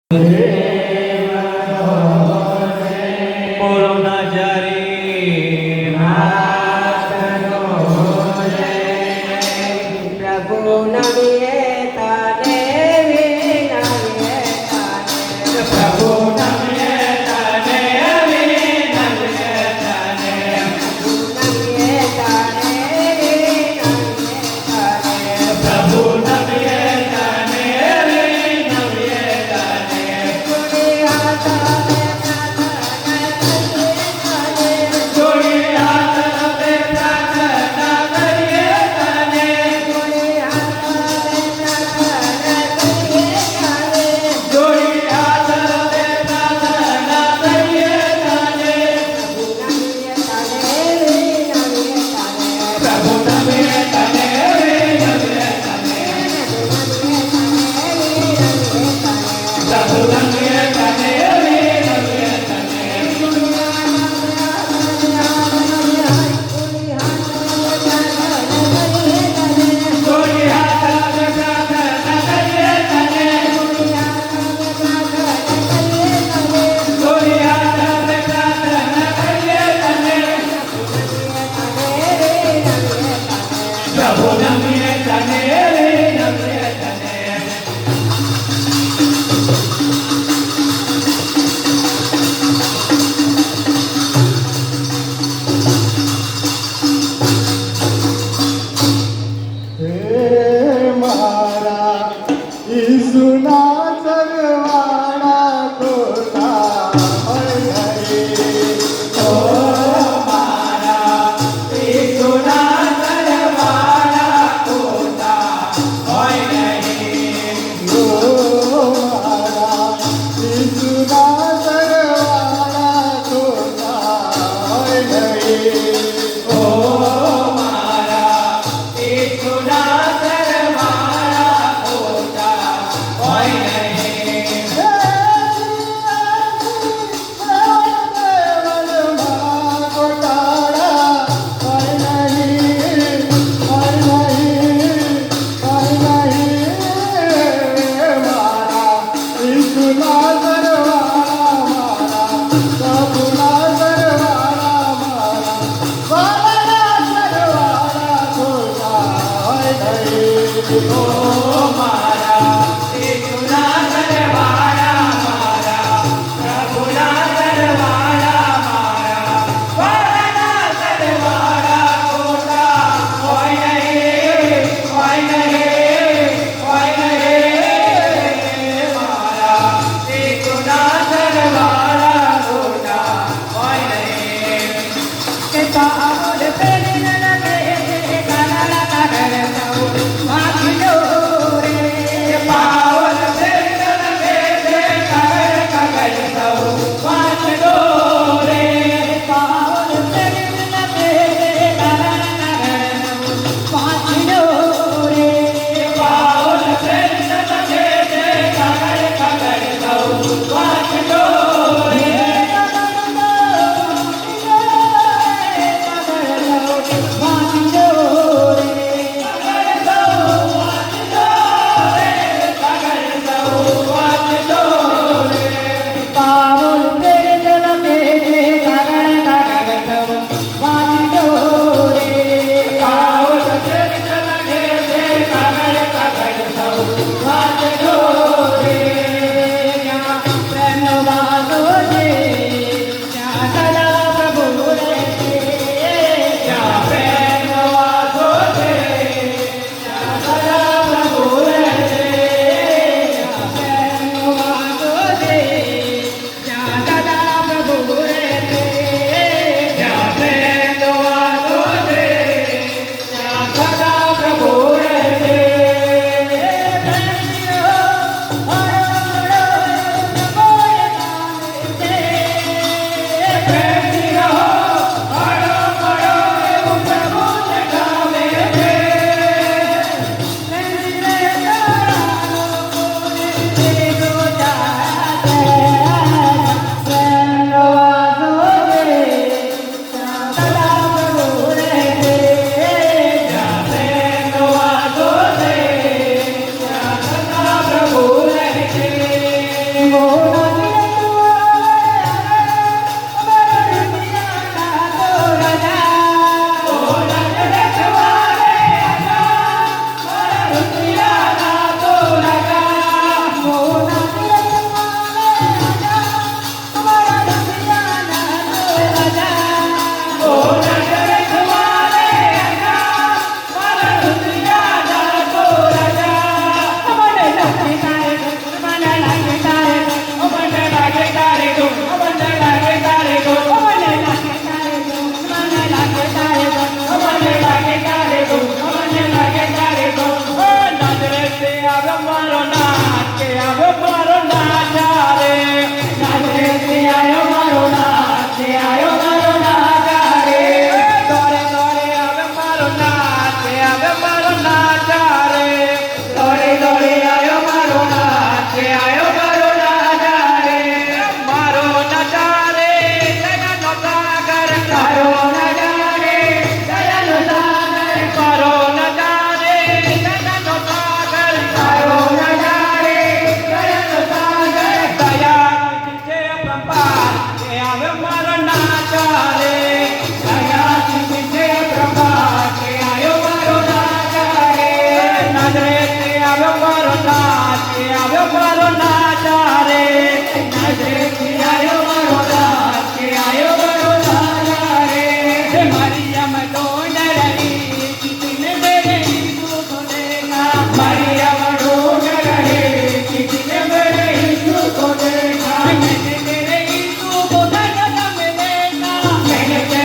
બોલો નજરી પ્રભુ નમીએ તને વિનમીએ તને પ્રભુ નમીએ તને વિનમીએ તને નમીએ તને વિનમીએ તને પ્રભુ નમીએ તને વિનમીએ તને જોડી હાથ જોડી હાથ આપે પ્રાર્થના કરીએ તને જોડી હાથ આપે પ્રાર્થના કરીએ તને પ્રભુ નમીએ તને વિનમીએ તને પ્રભુ નમીએ તને વિનમીએ તને જોડી હાથ આપે પ્રાર્થના કરીએ તને જોડી હાથ આપે પ્રાર્થના કરીએ તને પ્રભુ નમીએ તને વિનમીએ તને મારા ઈસુના સરવાળા ખોટા હોય ઓ મારા ઈસુના સરવાળા ખોટા હોય નહીં મારા ઈસુના સરવાળા ખોટા હોય ઓ મારા ઈસુના સરવાળા ખોટા હોય નહીં ઓ મારા ઈસુના સરવાળા મારા પ્રભુના સરવાળા મારા વાળાના સરવાળા ખોટા હોય નહીં હોય નહીં મારા ઈસુના સરવાળા ખોટા હોય નહીં પાવન પ્રેરણા લગે છે કગર કગર સૌ વાંચડો રે પાવન પ્રેરણા લગે છે કગર કગર સૌ વાંચડો